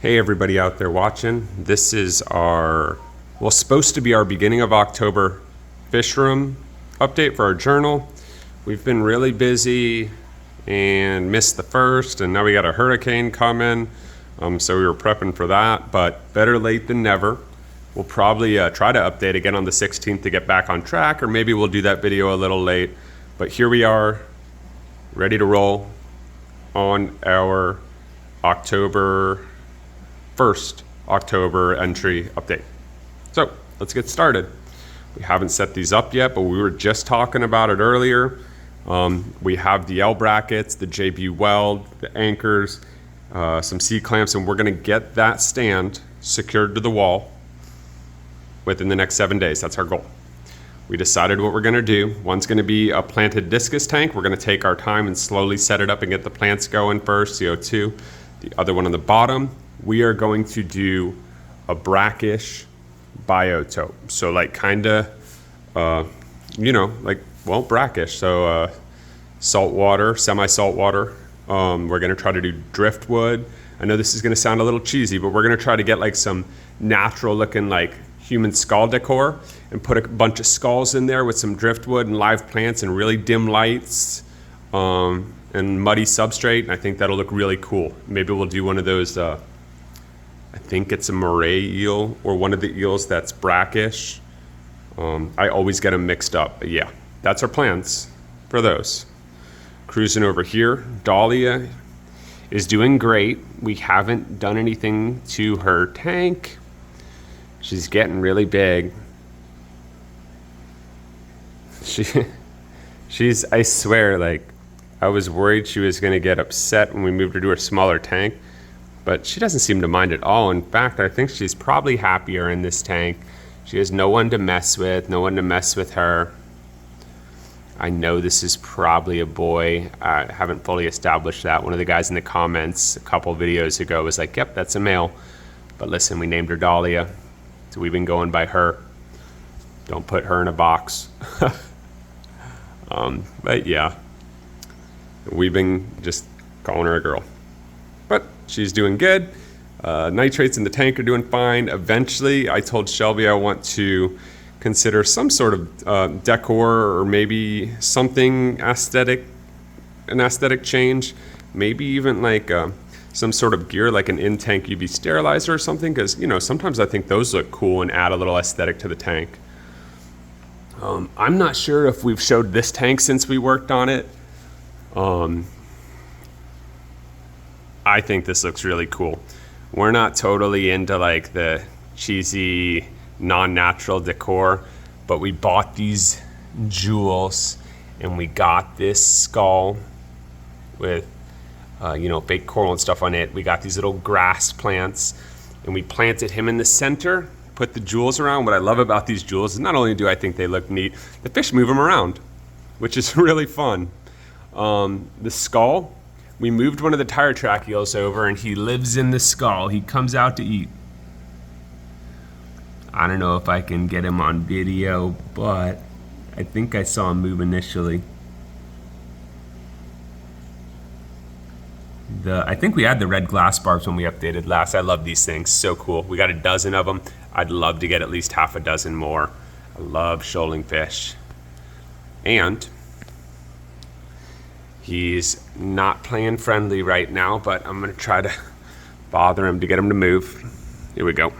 Hey everybody out there watching. This is supposed to be our beginning of October Fishroom update for our journal. We've been really busy and missed the first, and now we got a hurricane coming. So we were prepping for that, but better late than never. We'll probably try to update again on the 16th to get back on track, or maybe we'll do that video a little late. But here we are, ready to roll on our October 1st October entry update. So let's get started. We haven't set these up yet, but we were just talking about it earlier. We have the L brackets, the JB weld, the anchors, some C clamps, and we're gonna get that stand secured to the wall within the next 7 days. That's our goal. We decided what we're gonna do. One's gonna be a planted discus tank. We're gonna take our time and slowly set it up and get the plants going first, CO2. The other one on the bottom, we are going to do a brackish biotope. So like kinda, brackish. So saltwater, semi-saltwater. We're gonna try to do driftwood. I know this is gonna sound a little cheesy, but we're gonna try to get like some natural looking like human skull decor and put a bunch of skulls in there with some driftwood and live plants and really dim lights. And muddy substrate, and I think that'll look really cool. Maybe we'll do one of those, I think it's a moray eel or one of the eels that's brackish. I always get them mixed up, but yeah, that's our plans for those. Cruising over here, Dahlia is doing great. We haven't done anything to her tank. She's getting really big. She's, I swear, like, I was worried she was going to get upset when we moved her to her smaller tank, but she doesn't seem to mind at all. In fact, I think she's probably happier in this tank. She has no one to mess with, no one to mess with her. I know this is probably a boy. I haven't fully established that. One of the guys in the comments a couple videos ago was like, yep, that's a male. But listen, we named her Dahlia, so we've been going by her. Don't put her in a box. But yeah. We've been just calling her a girl, but she's doing good. Nitrates in the tank are doing fine. Eventually, I told Shelby I want to consider some sort of decor or maybe something aesthetic, an aesthetic change. Maybe even like some sort of gear like an in-tank UV sterilizer or something, because sometimes I think those look cool and add a little aesthetic to the tank. I'm not sure if we've showed this tank since we worked on it. I think this looks really cool. We're not totally into like the cheesy, non-natural decor, but we bought these jewels and we got this skull with, fake coral and stuff on it. We got these little grass plants and we planted him in the center, put the jewels around. What I love about these jewels is not only do I think they look neat, the fish move them around, which is really fun. The skull, we moved one of the tire track eels over and he lives in the skull. He comes out to eat. I don't know if I can get him on video, but I think I saw him move initially. I think we had the red glass barbs when we updated last. I love these things, so cool. We got a dozen of them. I'd love to get at least half a dozen more. I love shoaling fish. And he's not playing friendly right now, but I'm gonna try to bother him to get him to move. Here we go.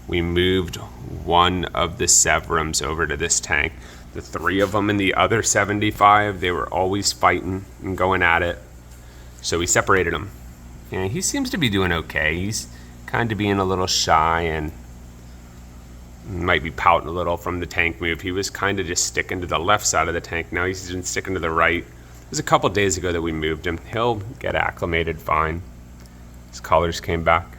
We moved one of the Severums over to this tank. The 3 of them in the other 75, they were always fighting and going at it. So we separated them. And he seems to be doing okay. He's kind of being a little shy and might be pouting a little from the tank move. He was kind of just sticking to the left side of the tank. Now he's been sticking to the right. It was a couple days ago that we moved him. He'll get acclimated fine. His colors came back.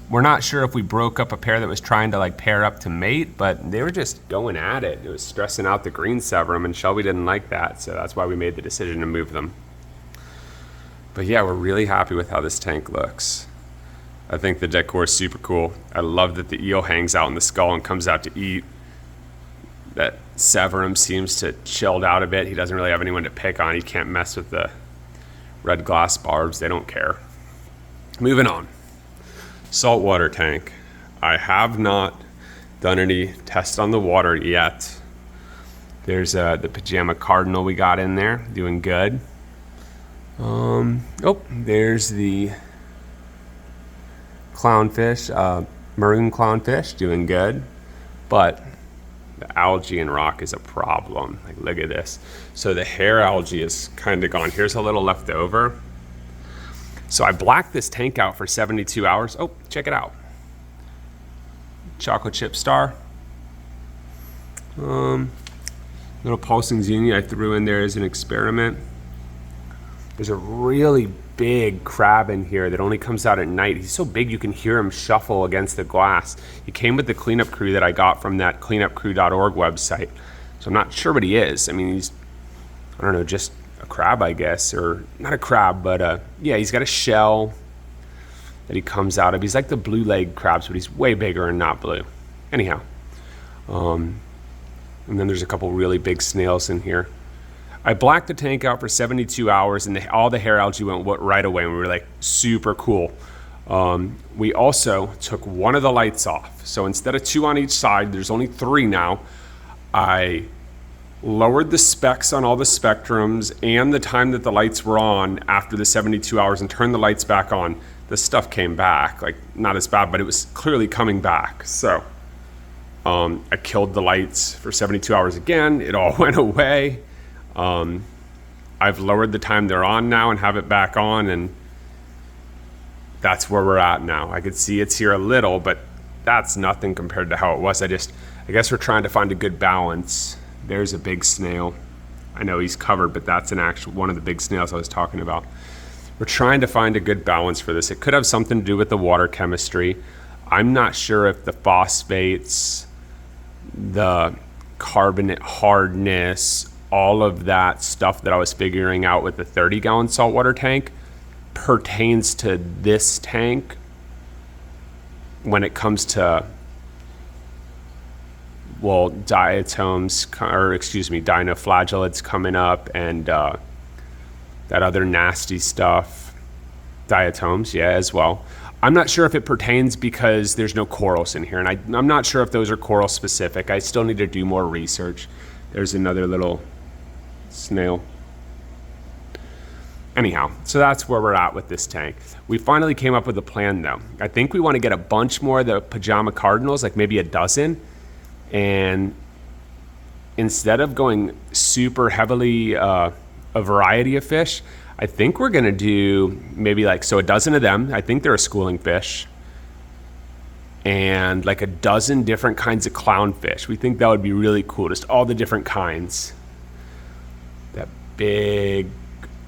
We're not sure if we broke up a pair that was trying to like pair up to mate, but they were just going at it. It was stressing out the green Severum, and Shelby didn't like that, so that's why we made the decision to move them. But yeah, we're really happy with how this tank looks. I think the decor is super cool. I love that the eel hangs out in the skull and comes out to eat. That Severum seems to chilled out a bit. He doesn't really have anyone to pick on. He can't mess with the red glass barbs. They don't care. Moving on. Saltwater tank. I have not done any tests on the water yet. There's the pajama cardinal we got in there, doing good. Oh, there's the clownfish, maroon clownfish, doing good. But the algae and rock is a problem. Like, look at this. So the hair algae is kind of gone. Here's a little left over. So I blacked this tank out for 72 hours. Oh, check it out. Chocolate chip star. Little pulsing zuni I threw in there as an experiment. There's a really big crab in here that only comes out at night. He's so big you can hear him shuffle against the glass. He came with the cleanup crew that I got from that cleanupcrew.org website. So I'm not sure what he is. I mean, he's, I don't know, just a crab, I guess, or not a crab, but yeah, he's got a shell that he comes out of. He's like the blue leg crabs, but he's way bigger and not blue. Anyhow, and then there's a couple really big snails in here. I blacked the tank out for 72 hours and all the hair algae went right away, and we were like, super cool. We also took one of the lights off. So instead of 2 on each side, there's only 3 now. I lowered the specs on all the spectrums and the time that the lights were on after the 72 hours and turned the lights back on. The stuff came back, like not as bad, but it was clearly coming back. So I killed the lights for 72 hours again. It all went away. I've lowered the time they're on now and have it back on, and that's where we're at now. I could see it's here a little, but that's nothing compared to how it was. I guess we're trying to find a good balance. There's a big snail. I know he's covered, but that's an actual one of the big snails I was talking about. We're trying to find a good balance for this. It could have something to do with the water chemistry. I'm not sure if the phosphates, the carbonate hardness, all of that stuff that I was figuring out with the 30-gallon saltwater tank pertains to this tank when it comes to, well, dinoflagellates coming up and that other nasty stuff. Diatoms, yeah, as well. I'm not sure if it pertains because there's no corals in here, and I'm not sure if those are coral specific. I still need to do more research. There's another little snail. Anyhow, so that's where we're at with this tank. We finally came up with a plan though. I think we want to get a bunch more of the pajama cardinals, like maybe a dozen, and instead of going super heavily a variety of fish, I think we're gonna do maybe like, so a dozen of them. I think they're a schooling fish, and like a dozen different kinds of clownfish. We think that would be really cool, just all the different kinds. That big,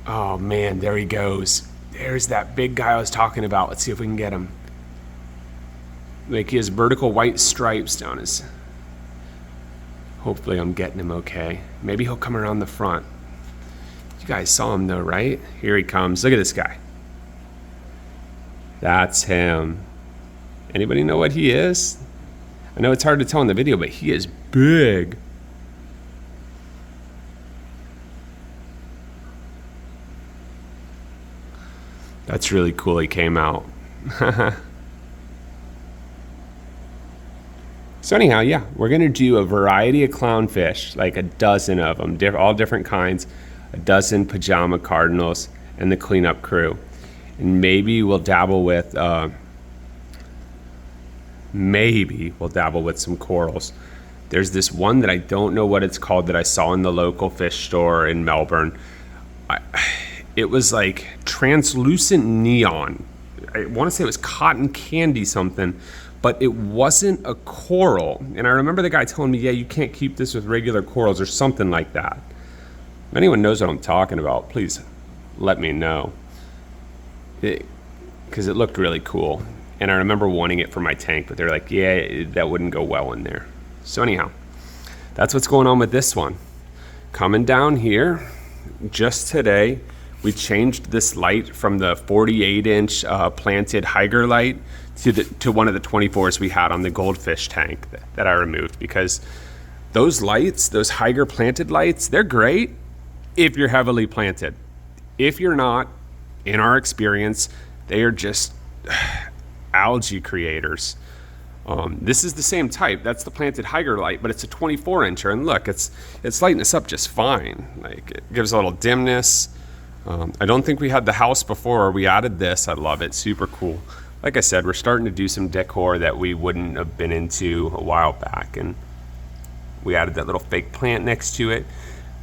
oh man, there he goes. There's that big guy I was talking about. Let's see if we can get him. Like he has vertical white stripes down his, hopefully I'm getting him okay. Maybe he'll come around the front. You guys saw him though, right? Here he comes. Look at this guy. That's him. Anybody know what he is? I know it's hard to tell in the video, but he is big. That's really cool. He came out. So anyhow, yeah, we're going to do a variety of clownfish, like a dozen of them, all different kinds, a dozen pajama cardinals, and the cleanup crew. And maybe we'll dabble with some corals. There's this one that I don't know what it's called that I saw in the local fish store in Melbourne. It was like translucent neon. I want to say it was cotton candy something, but it wasn't a coral. And I remember the guy telling me, yeah, you can't keep this with regular corals or something like that. If anyone knows what I'm talking about, please let me know. Because it looked really cool. And I remember wanting it for my tank, but they're like, yeah, that wouldn't go well in there. So anyhow, that's what's going on with this one. Coming down here, just today, we changed this light from the 48-inch planted Higer light to one of the 24s we had on the Goldfish tank that I removed, because those lights, those Higer planted lights, they're great if you're heavily planted. If you're not, in our experience, they are just, algae creators. This is the same type. That's the planted Higer light, but it's a 24 incher. And look, it's lighting us up just fine. Like, it gives a little dimness. I don't think we had the house before. We added this. I love it. Super cool. Like I said, we're starting to do some decor that we wouldn't have been into a while back. And we added that little fake plant next to it,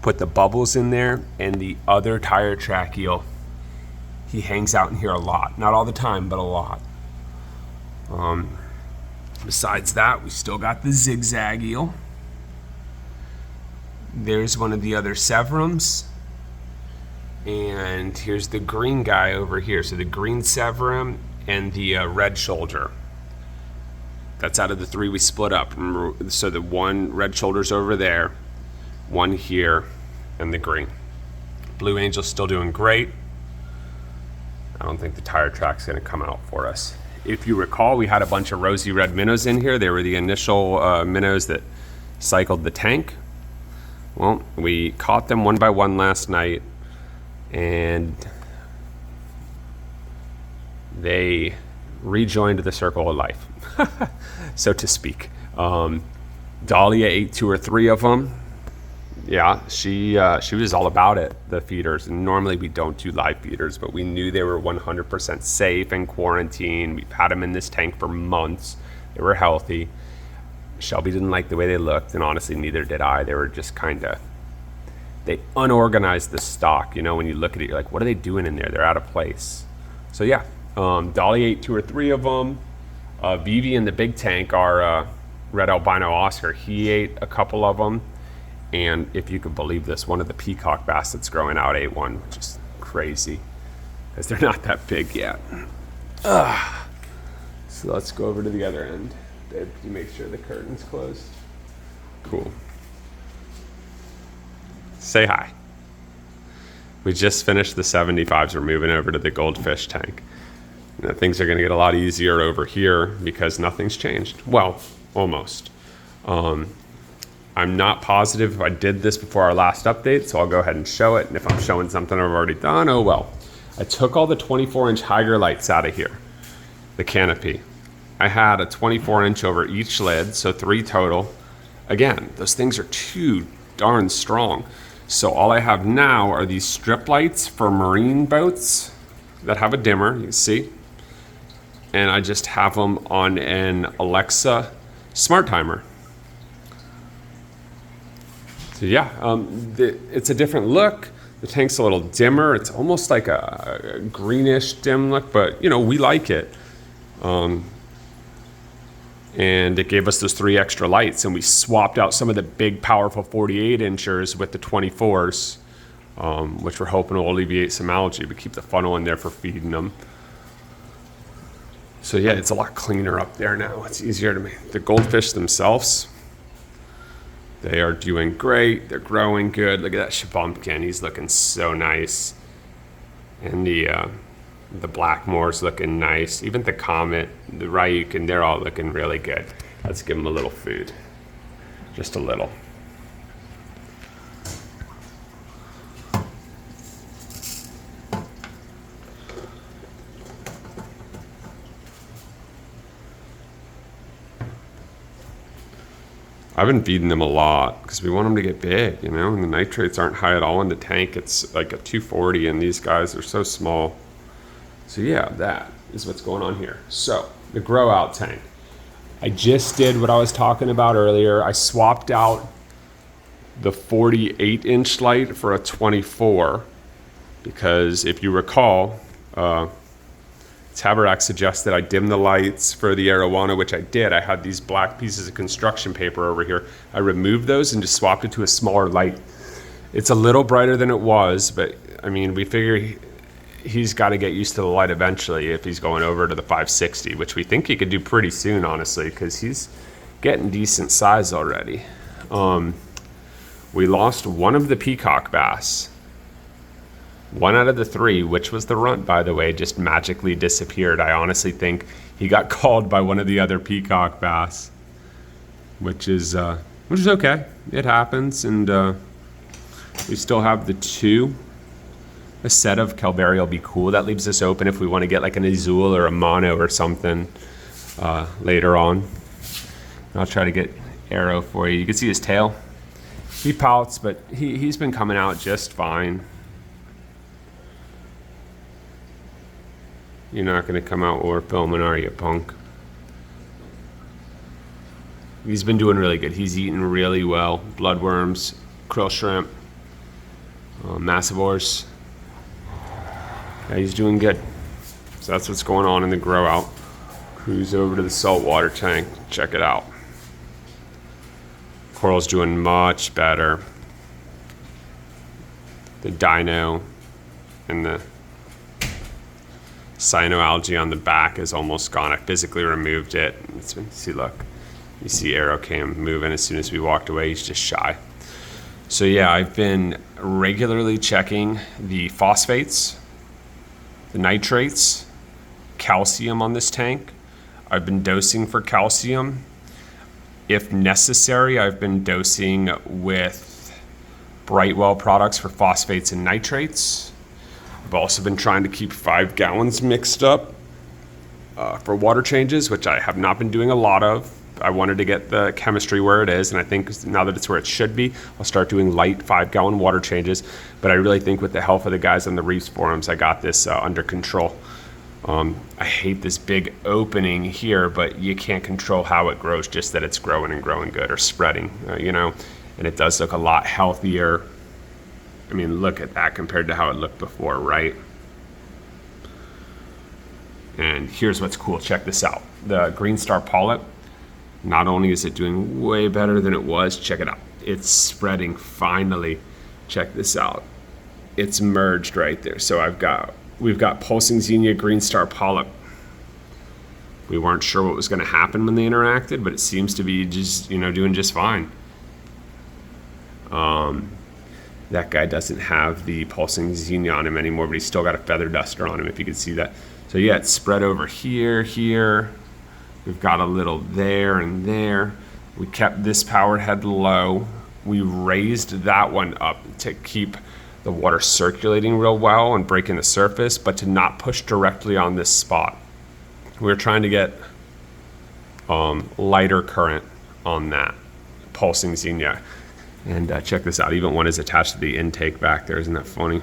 put the bubbles in there, and the other tire track eel. He hangs out in here a lot. Not all the time, but a lot. Besides that, we still got the zigzag eel. There's one of the other Severums. And here's the green guy over here. So the green Severum and the red shoulder. That's out of the 3 we split up. So the one red shoulder's over there, one here, and the green. Blue Angel's still doing great. I don't think the tire track's gonna come out for us. If you recall, we had a bunch of rosy red minnows in here. They were the initial minnows that cycled the tank. Well, we caught them one by one last night, and they rejoined the circle of life, so to speak. Dahlia ate 2 or 3 of them. Yeah, she was all about it, the feeders. And normally we don't do live feeders, but we knew they were 100% safe and quarantined. We've had them in this tank for months. They were healthy. Shelby didn't like the way they looked, and honestly, neither did I. They were just they unorganized the stock. You know, when you look at it, you're like, what are they doing in there? They're out of place. So yeah, Dolly ate 2 or 3 of them. Vivi in the big tank, our red albino Oscar, he ate a couple of them. And if you could believe this, one of the peacock bass that's growing out ate one, which is crazy because they're not that big yet. So let's go over to the other end. Babe, can you make sure the curtain's closed? Cool. Say hi. We just finished the 75s. We're moving over to the Goldfish tank. Now, things are going to get a lot easier over here because nothing's changed. Well, almost. I'm not positive if I did this before our last update, so I'll go ahead and show it. And if I'm showing something I've already done, oh well. I took all the 24-inch Higer lights out of here, the canopy. I had a 24-inch over each lid, so 3 total. Again, those things are too darn strong. So all I have now are these strip lights for marine boats that have a dimmer, you can see. And I just have them on an Alexa smart timer. So yeah, it's a different look. The tank's a little dimmer. It's almost like a greenish dim look, but you know, we like it. And it gave us those 3 extra lights, and we swapped out some of the big, powerful 48-inchers with the 24s, which we're hoping will alleviate some algae, but keep the funnel in there for feeding them. So yeah, it's a lot cleaner up there now. It's easier to make. The goldfish themselves, they are doing great. They're growing good. Look at that shabumpkin. He's looking so nice. And the Blackmore's looking nice. Even the Comet, the Ryukin, they're all looking really good. Let's give them a little food. Just a little. I've been feeding them a lot because we want them to get big, you know, and the nitrates aren't high at all in the tank. It's like a 240, and these guys are so small. So yeah, that is what's going on here. So the Growout tank. I just did what I was talking about earlier. I swapped out the 48-inch light for a 24 because if you recall, Tabarak suggested I dim the lights for the arowana, which I did. I had these black pieces of construction paper over here. I removed those and just swapped it to a smaller light. It's a little brighter than it was, but I mean, we figure he's got to get used to the light eventually if he's going over to the 560, which we think he could do pretty soon, honestly, because he's getting decent size already. We lost one of the peacock bass. 1 out of the 3, which was the runt, by the way, just magically disappeared. I honestly think he got called by one of the other peacock bass, which is okay. It happens, and we still have the 2. A set of Calvaria will be cool. That leaves us open if we want to get like an Azul or a Mono or something later on. I'll try to get Arrow for you. You can see his tail. He pouts, but he's been coming out just fine. You're not going to come out while we're filming, are you, punk? He's been doing really good. He's eating really well. Bloodworms, krill shrimp, massivores. Yeah, he's doing good. So that's what's going on in the Growout. Cruise over to the saltwater tank. Check it out. Coral's doing much better. The dino and the cyanoalgae on the back is almost gone. I physically removed it. See, look. You see Arrow came moving as soon as we walked away. He's just shy. So yeah, I've been regularly checking the phosphates, the nitrates, calcium on this tank. I've been dosing for calcium. If necessary, I've been dosing with Brightwell products for phosphates and nitrates. I've also been trying to keep 5 gallons mixed up for water changes, which I have not been doing a lot of. I wanted to get the chemistry where it is, and I think now that it's where it should be, I'll start doing light 5-gallon water changes. But I really think with the help of the guys on the Reefs forums, I got this under control. I hate this big opening here, but you can't control how it grows, just that it's growing and growing good or spreading, you know, and it does look a lot healthier. I mean, look at that compared to how it looked before, right? And here's what's cool. Check this out. The Green Star polyp, not only is it doing way better than it was, check it out. It's spreading finally. Check this out. It's merged right there. So we've got pulsing Xenia Green Star polyp. We weren't sure what was going to happen when they interacted, but it seems to be just, you know, doing just fine. That guy doesn't have the pulsing Xenia on him anymore, but he's still got a feather duster on him, if you can see that. So yeah, it's spread over here. We've got a little there and there. We kept this power head low. We raised that one up to keep the water circulating real well and breaking the surface, but to not push directly on this spot. We're trying to get lighter current on that pulsing Xenia. And check this out, even one is attached to the intake back there. Isn't that funny?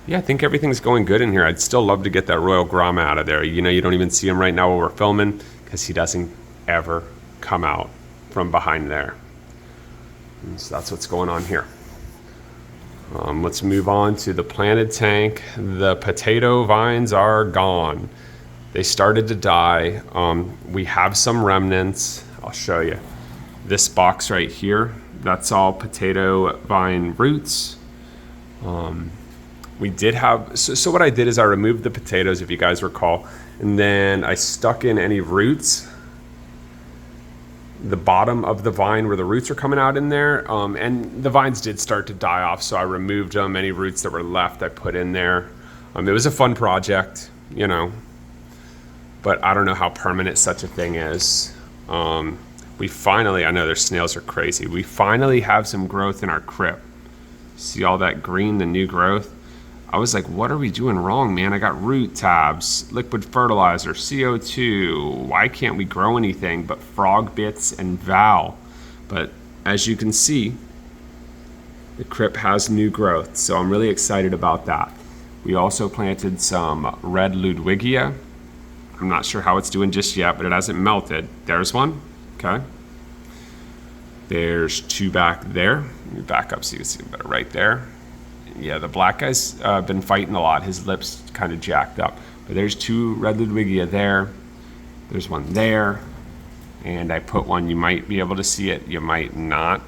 Yeah, I think everything's going good in here. I'd still love to get that Royal Gromma out of there. You know, you don't even see him right now while we're filming because he doesn't ever come out from behind there. And so that's what's going on here. Let's move on to the planted tank. The potato vines are gone. They started to die. We have some remnants. I'll show you. This box right here, that's all potato vine roots. We did have, so what I did is I removed the potatoes, if you guys recall, and then I stuck in any roots, the bottom of the vine where the roots are coming out in there, and the vines did start to die off, so I removed them. Any roots that were left I put in there. It was a fun project, you know, but I don't know how permanent such a thing is. We finally, I know their snails are crazy, we finally have some growth in our crypt. See all that green, the new growth? I was like, what are we doing wrong, man? I got root tabs, liquid fertilizer, CO2. Why can't we grow anything but frog bits and val? But as you can see, the crypt has new growth, so I'm really excited about that. We also planted some red Ludwigia. I'm not sure how it's doing just yet, but it hasn't melted. There's one, okay. There's 2 back there. Let me back up so you can see better right there. Yeah, the black guy's been fighting a lot. His lips kind of jacked up. But there's 2 red Ludwigia there. There's one there. And I put one, you might be able to see it, you might not.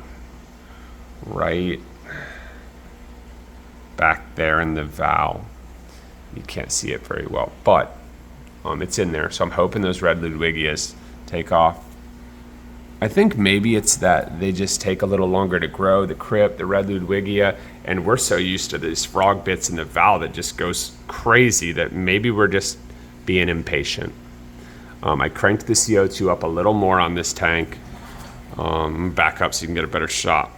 Right back there in the val. You can't see it very well, but it's in there. So I'm hoping those red Ludwigias take off. I think maybe it's that they just take a little longer to grow, the crypt, the red Ludwigia, and we're so used to these frog bits in the val that just goes crazy that maybe we're just being impatient. I cranked the CO2 up a little more on this tank. Back up so you can get a better shot.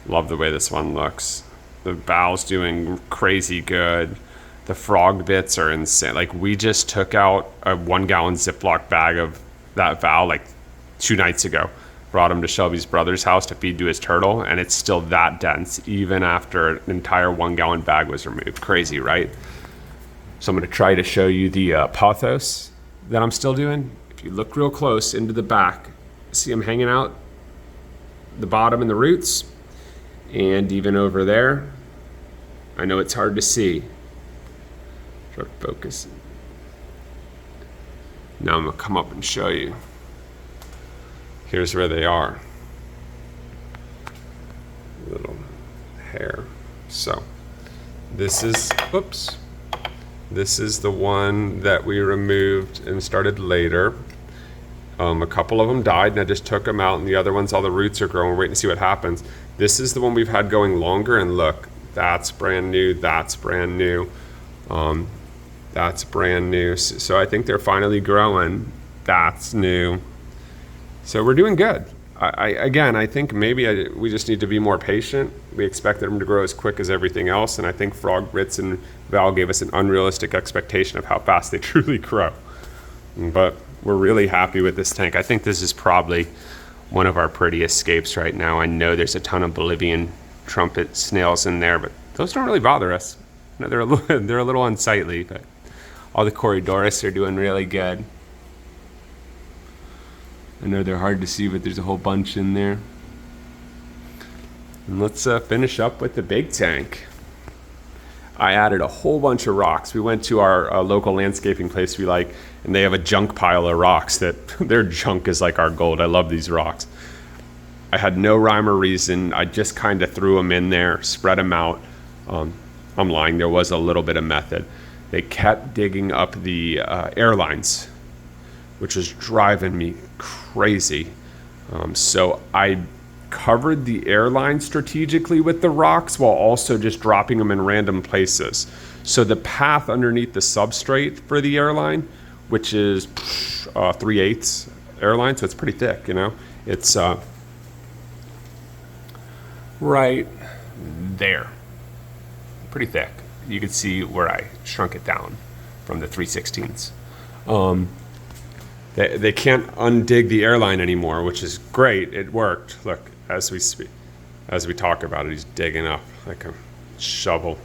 Love the way this one looks. The valve's doing crazy good. The frog bits are insane. Like, we just took out a 1 gallon Ziploc bag of that valve like 2 nights ago. Brought him to Shelby's brother's house to feed to his turtle, and it's still that dense even after an entire 1 gallon bag was removed. Crazy, right? So I'm going to try to show you the pothos that I'm still doing. If you look real close into the back, see them hanging out the bottom and the roots, and even over there. I know it's hard to see. Try to focus. Now I'm gonna come up and show you. Here's where they are. Little hair. So this is, oops. This is the one that we removed and started later. A couple of them died and I just took them out, and the other ones, all the roots are growing. We're waiting to see what happens. This is the one we've had going longer, and look, that's brand new, that's brand new, that's brand new. So I think they're finally growing. That's new. So we're doing good. I think maybe we just need to be more patient. We expected them to grow as quick as everything else, and I think Frog Ritz and Val gave us an unrealistic expectation of how fast they truly grow. But we're really happy with this tank. I think this is probably one of our prettiest scapes right now. I know there's a ton of Bolivian trumpet snails in there, but those don't really bother us. No, they're a little unsightly, but all the Corydoras are doing really good. I know they're hard to see, but there's a whole bunch in there. And let's finish up with the big tank. I added a whole bunch of rocks. We went to our local landscaping place we like, and they have a junk pile of rocks that their junk is like our gold. I love these rocks. I had no rhyme or reason. I just kind of threw them in there, spread them out. I'm lying, there was a little bit of method. They kept digging up the airlines, which was driving me crazy. So I covered the airline strategically with the rocks while also just dropping them in random places. So the path underneath the substrate for the airline, which is 3/8 airline, so it's pretty thick, you know. It's right there, pretty thick. You can see where I shrunk it down from the 3/16. They can't undig the airline anymore, which is great. It worked. Look, as we talk about it, he's digging up like a shovel.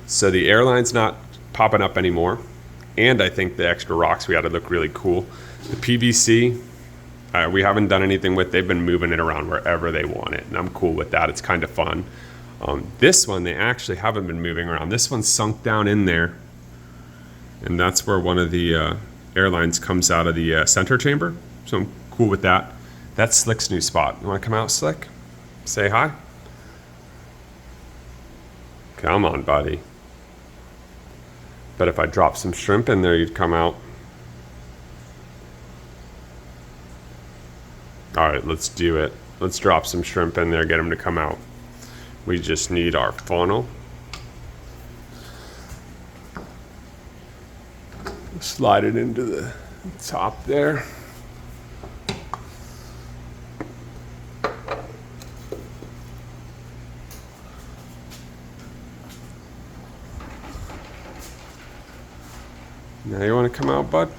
So the airline's not popping up anymore, and I think the extra rocks we added look really cool. The PVC, we haven't done anything with. They've been moving it around wherever they want it, and I'm cool with that. It's kind of fun. This one, they actually haven't been moving around. This one's sunk down in there, and that's where one of the airlines comes out of the center chamber. So I'm cool with that. That's Slick's new spot. You want to come out, Slick? Say hi. Come on, buddy. Bet if I drop some shrimp in there, you'd come out. All right, let's do it. Let's drop some shrimp in there, get them to come out. We just need our funnel. Slide it into the top there. Now you want to come out, bud?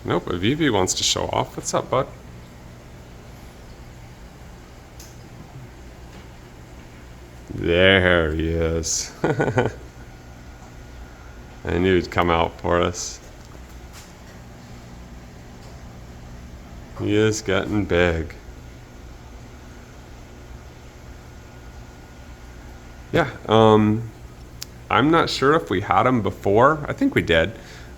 Nope, Avivi wants to show off. What's up, bud? There he is. I knew he'd come out for us. He is getting big. Yeah, I'm not sure if we had them before. I think we did.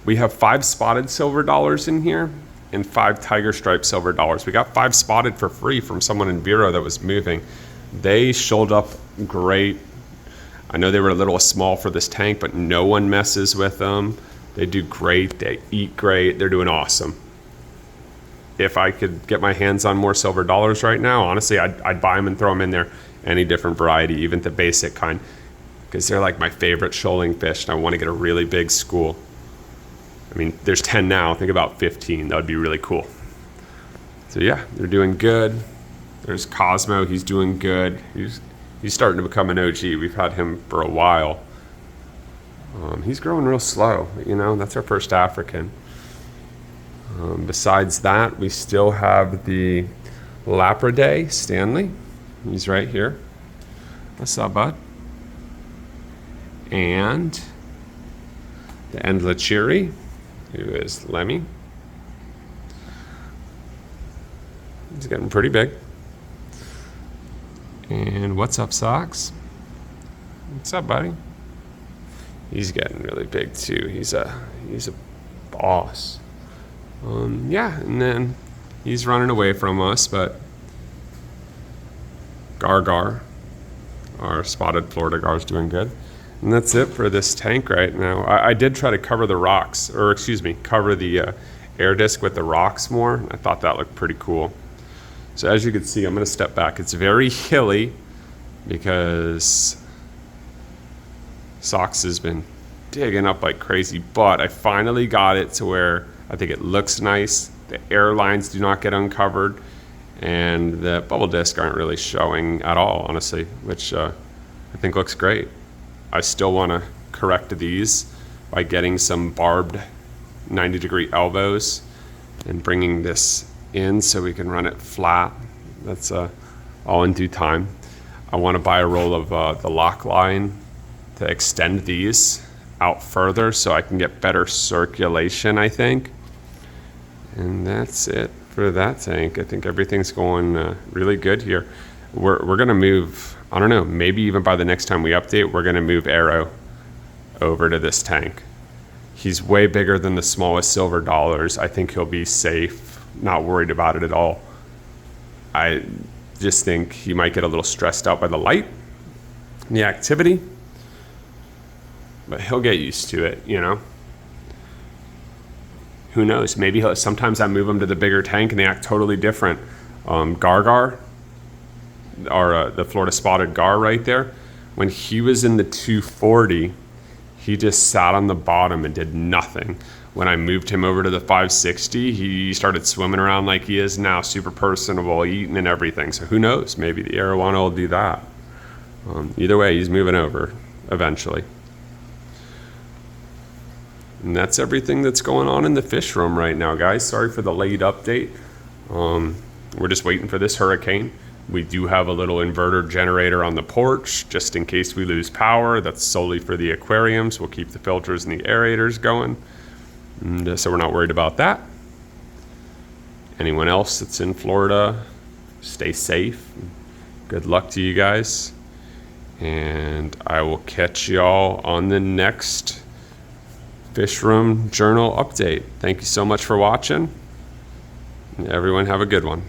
We have 5 spotted silver dollars in here and 5 tiger stripe silver dollars. We got 5 spotted for free from someone in Bureau that was moving. They showed up great. I know they were a little small for this tank, but no one messes with them. They do great. They eat great. They're doing awesome. If I could get my hands on more silver dollars right now, honestly, I'd buy them and throw them in there. Any different variety, even the basic kind, because they're like my favorite shoaling fish, and I want to get a really big school. I mean, there's 10 now. Think about 15. That would be really cool. So yeah, they're doing good. There's Cosmo. He's doing good. He's starting to become an OG. We've had him for a while. He's growing real slow, you know, that's our first African. Besides that, we still have the Lapridae Stanley. He's right here. What's up, bud? And the Endlachiri, who is Lemmy. He's getting pretty big. And what's up, Socks? What's up, buddy? He's getting really big too. He's a boss. Yeah, and then he's running away from us, but Gargar, our spotted Florida gar, is doing good. And that's it for this tank right now. I did try to cover the rocks, or excuse me, cover the air disc with the rocks more. I thought that looked pretty cool. So as you can see, I'm going to step back. It's very hilly because Socks has been digging up like crazy, but I finally got it to where I think it looks nice. The air lines do not get uncovered, and the bubble disc aren't really showing at all, honestly, which I think looks great. I still want to correct these by getting some barbed 90-degree elbows and bringing this in so we can run it flat. That's all in due time. I want to buy a roll of the lock line to extend these out further so I can get better circulation, I think. And that's it for that tank. I think everything's going really good here. We're gonna move, I don't know, maybe even by the next time we update, we're gonna move Arrow over to this tank. He's way bigger than the smallest silver dollars. I think he'll be safe, not worried about it at all. I just think he might get a little stressed out by the light and the activity, but he'll get used to it, you know? Who knows? Maybe sometimes I move him to the bigger tank and they act totally different. Gargar, or the Florida spotted gar right there, when he was in the 240, he just sat on the bottom and did nothing. When I moved him over to the 560, he started swimming around like he is now, super personable, eating and everything. So who knows? Maybe the arowana will do that. Either way, he's moving over eventually. And that's everything that's going on in the fish room right now, guys. Sorry for the late update. We're just waiting for this hurricane. We do have a little inverter generator on the porch just in case we lose power. That's solely for the aquariums. We'll keep the filters and the aerators going. And so we're not worried about that. Anyone else that's in Florida, stay safe. Good luck to you guys. And I will catch y'all on the next Fishroom Journal update. Thank you so much for watching. Everyone have a good one.